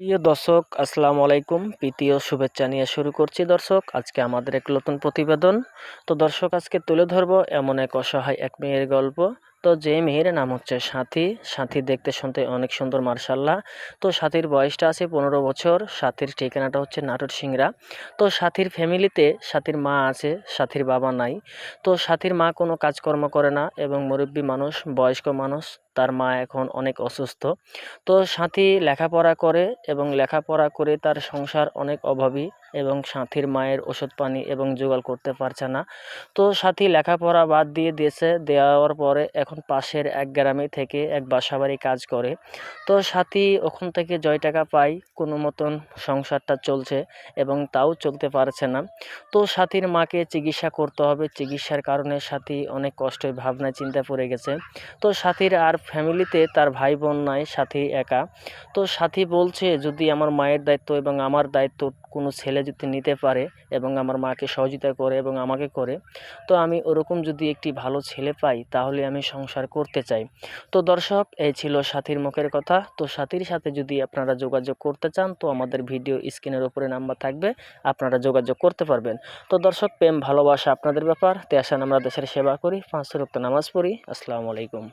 প্রিয় দর্শক, আসসালামু আলাইকুম। প্রীতি ও শুভেচ্ছা নিয়ে শুরু করছি দর্শক। আজকে আমাদের এক নতুন প্রতিবেদন। তো দর্শক, আজকে তুলে ধরবো এমন এক অসহায় এক মেয়ের গল্প। তো যে মেয়ের নাম হচ্ছে সাথী। সাথী দেখতে শুনতে অনেক সুন্দর, মার্শাল্লাহ। তো সাথীর বয়সটা আছে 15 বছর। সাথীর ঠিকানাটা হচ্ছে নাটোর সিংড়া। তো সাথীর ফ্যামিলিতে সাথীর মা আছে, সাথীর বাবা নাই। তো সাথীর মা কোনো কাজকর্ম করে না এবং মুরব্বী মানুষ, বয়স্ক মানুষ। তার মা এখন অনেক অসুস্থ। তো সাথী লেখাপড়া করে এবং লেখাপড়া করে তার সংসার অনেক অভাবী এবং সাথীর মায়ের ওষুধ পানি এবং জোগাড় করতে পারছে না। তো সাথী লেখাপড়া বাদ দিয়ে দিয়েছে। দেওয়ার পরে এখন পাশের এক গ্রামে থেকে এক বাসাবাড়ি কাজ করে। তো সাথী ওখান থেকে জয় টাকা পায়, কোনো মতন সংসারটা চলছে এবং তাও চলতে পারছে না। তো সাথীর মাকে চিকিৎসা করতে হবে। চিকিৎসার কারণে সাথী অনেক কষ্টে ভাবনায় চিন্তা পড়ে গেছে। তো সাথীর আর ফ্যামিলিতে তার ভাই বোন নাই, সাথী একা। তো সাথী বলছে, যদি আমার মায়ের দায়িত্ব এবং আমার দায়িত্ব কোনো ছেলে যদি নিতে পারে এবং আমার মাকে সহযোগিতা করে এবং আমাকে করে, তো আমি ওরকম যদি একটি ভালো ছেলে পাই তাহলে আমি সংসার করতে চাই। তো দর্শক, এই ছিল সাথীর মুখের কথা। তো সাথীর সাথে যদি আপনারা যোগাযোগ করতে চান তো আমাদের ভিডিও স্ক্রিনের উপরে নাম্বার থাকবে, আপনারা যোগাযোগ করতে পারবেন। তো দর্শক, প্রেম ভালোবাসা আপনাদের ব্যাপার। তে আসেন আমরা দেশের সেবা করি, 5 ওয়াক্ত নামাজ পড়ি। আসসালামু আলাইকুম।